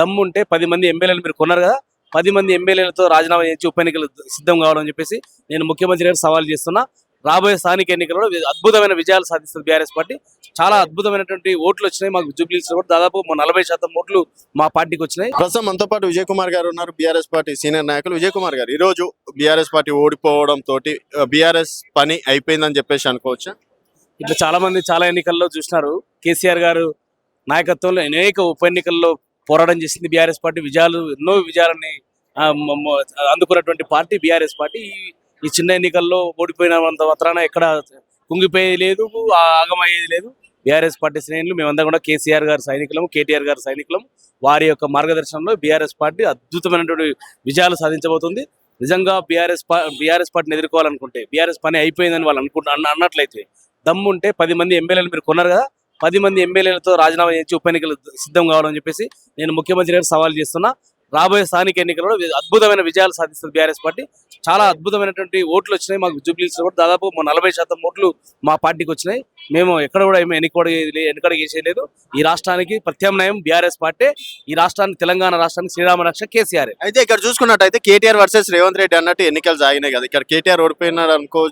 దమ్ముంటే 10 మంది ఎమ్మెల్యేలు మీరు కొన్నారు కదా, 10 మంది ఎమ్మెల్యేలతో రాజీనామా చేసి ఉప ఎన్నికలు సిద్ధం కావాలని చెప్పేసి నేను ముఖ్యమంత్రి గారికి సవాల్ చేస్తున్నా. రాబోయే స్థానిక ఎన్నికల్లో అద్భుతమైన విజయాలు సాధిస్తుంది బీఆర్ఎస్ పార్టీ. చాలా అద్భుతమైనటువంటి ఓట్లు వచ్చినాయి మాకు. జూబ్లీస్ కూడా దాదాపు 40% ఓట్లు మా పార్టీకి వచ్చినాయి. ప్రస్తుతం మనతో పాటు విజయ్ కుమార్ గారు ఉన్నారు, బీఆర్ఎస్ పార్టీ సీనియర్ నాయకులు. విజయ్ కుమార్ గారు, ఈ రోజు బీఆర్ఎస్ పార్టీ ఓడిపోవడం తోటి బీఆర్ఎస్ పని అయిపోయిందని చెప్పేసి అనుకోవచ్చా? ఇట్లా చాలా మంది చాలా ఎన్నికల్లో చూసినారు. కేసీఆర్ గారు నాయకత్వంలో అనేక ఉప ఎన్నికల్లో పోరాటం చేసింది బీఆర్ఎస్ పార్టీ. ఎన్నో విజయాలని అందుకున్నటువంటి పార్టీ బీఆర్ఎస్ పార్టీ. ఈ చిన్న ఎన్నికల్లో ఓడిపోయినంత మాత్రాన ఎక్కడ కుంగిపోయేది లేదు, ఆగమయ్యేది లేదు. బీఆర్ఎస్ పార్టీ శ్రేణులు మేమంతా కూడా కేసీఆర్ గారి సైనికులము, కేటీఆర్ గారి సైనికులము. వారి యొక్క మార్గదర్శనంలో బీఆర్ఎస్ పార్టీ అద్భుతమైనటువంటి విజయాలు సాధించబోతుంది. నిజంగా బీఆర్ఎస్ పార్టీని ఎదుర్కోవాలనుకుంటే, బీఆర్ఎస్ పని అయిపోయిందని వాళ్ళు అన్నట్లయితే, దమ్ముంటే 10 మంది ఎమ్మెల్యేలు మీరు కొన్నారు కదా, 10 మంది ఎమ్మెల్యేలతో రాజీనామా చేసి ఉప ఎన్నికలు సిద్ధం కావాలని చెప్పేసి నేను ముఖ్యమంత్రి గారికి సవాల్ చేస్తున్నా. రాబోయే స్థానిక ఎన్నికల్లో అద్భుతమైన విజయాలు సాధిస్తుంది బీఆర్ఎస్ పార్టీ. చాలా అద్భుతమైనటువంటి ఓట్లు వచ్చినాయి మాకు. జూబ్లీస్ కూడా దాదాపు 40% ఓట్లు మా పార్టీకి వచ్చినాయి. మేము ఎక్కడ కూడా వెనుకడ చేసేయలేదు. ఈ రాష్ట్రానికి ప్రత్యామ్నాయం బీఆర్ఎస్ పార్టీ. ఈ రాష్ట్రానికి, తెలంగాణ రాష్ట్రానికి శ్రీరామ రక్ష కేసీఆర్. అయితే ఇక్కడ చూసుకున్నట్టయితే కేటీఆర్ వర్సెస్ రేవంత్ రెడ్డి అన్నట్టు ఎన్నికలు సాగినాయి కదా. ఇక్కడ కేటీఆర్ ఓడిపోయినాడు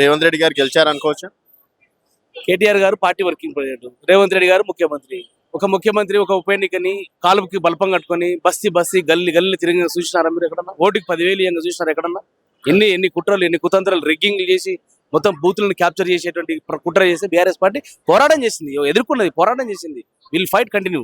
రేవంత్ రెడ్డి గారు గెలిచారు అనుకోవచ్చా? కేటీఆర్ గారు party working president, Revanth Reddy గారు ముఖ్యమంత్రి. ఒక ముఖ్యమంత్రి ఒక ఉప ఎన్నికని కాలుకి బల్పం కట్టుకొని బస్సి గల్లి తిరిగి చూసినారా మీరు ఎక్కడన్నా? ఓటుకి 10,000 ఇయ్యంగా చూసినారా ఎక్కడన్నా? ఎన్ని కుట్రలు, ఎన్ని కుతంత్రాలు, రిగ్గింగ్లు చేసి మొత్తం బూతులను క్యాప్చర్ చేసేటువంటి కుట్ర చేసి బీఆర్ఎస్ పార్టీ పోరాటం చేసింది, ఎదుర్కొన్నది, పోరాటం చేసింది. Will fight continue.